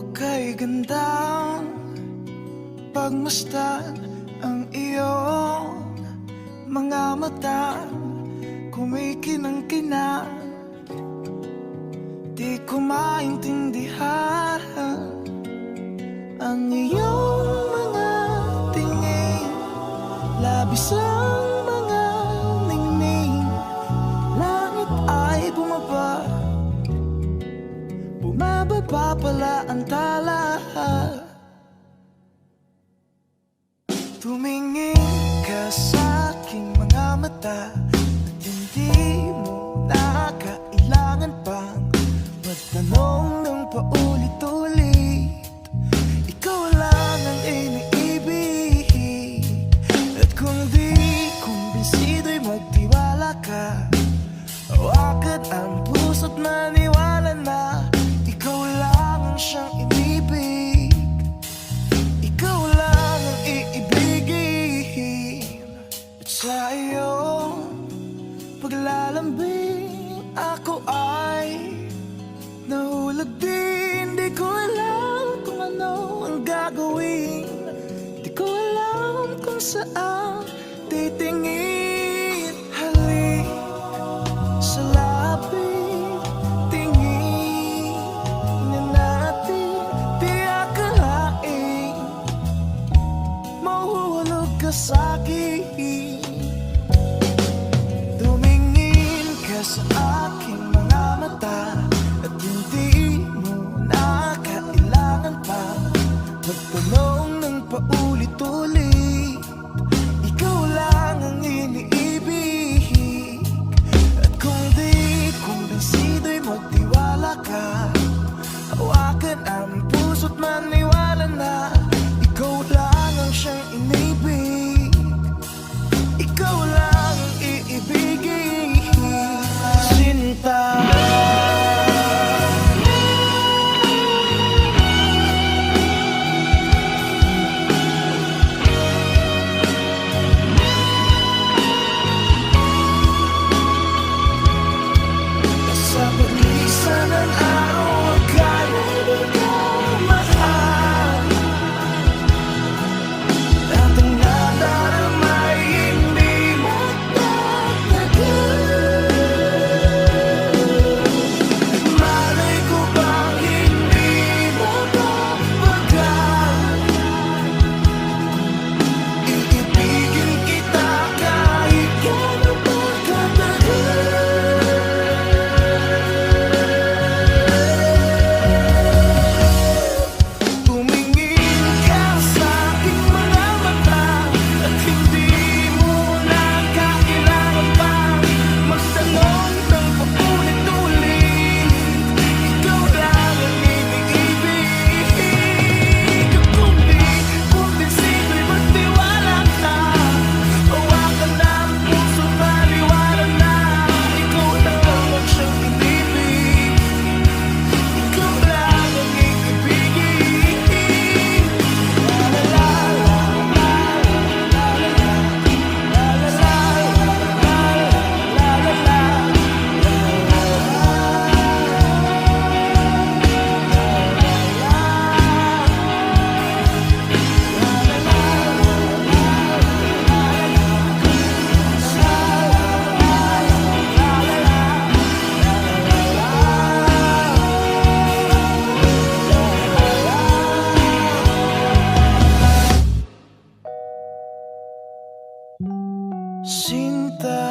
kay gandang pagmasdan ang iyong mga mata, kumikinang-kinang. Di ko maintindihan ang iyong mga tingin, labis ang mga ningning. Langit ay bumaba, bumababa pala ang tala. Tumingin ka sa aking mga mata at hindi mo na kailangan pang magtanong ng paulit-ulit. Ikaw lang ang iniibig, at kung di kumbinsido'y magtiwala ka. Hawakan ang puso't maniwala na ikaw lang ang siyang inibig. Ikaw lang ang iibigin. At sa iyong paglalambing ako ay nahulog din. Di ko alam kung ano ang gagawin, di ko alam kung saan titingin. Halik sa lapit, tingin na natin. Di akalain mahuhulog ka sa'kin. Tumingin ka sa aking mga mata at hindi mo na kailangan pa magtanong ng paulit-ulit. Ikaw lang ang iniibig, at kung di kumbinsido'y magtiwala ka. Hawakan ang puso't maniwala na ikaw lang ang siyang inibig. Ikaw lang ang iibigin, Sinta. Sa paglisan ng araw, akala di ko mahal. At ang nadarama ay hindi magtatagal. Malay ko bang hindi mapapagal. Iibigin kita kahit gano'n pa katagal. Tumingin ka sa aking mga mata at hindi mo na kailangan pang magtanong ng paulit-ulit. Ikaw lang ang iniibig. At kung di kumbinsido'y magtiwala ka. Hawakan ang puso, maniwala na ikaw lang ang siyang inibig. Ikaw lang ang iibigin. La la la la la la la la la la Sinta.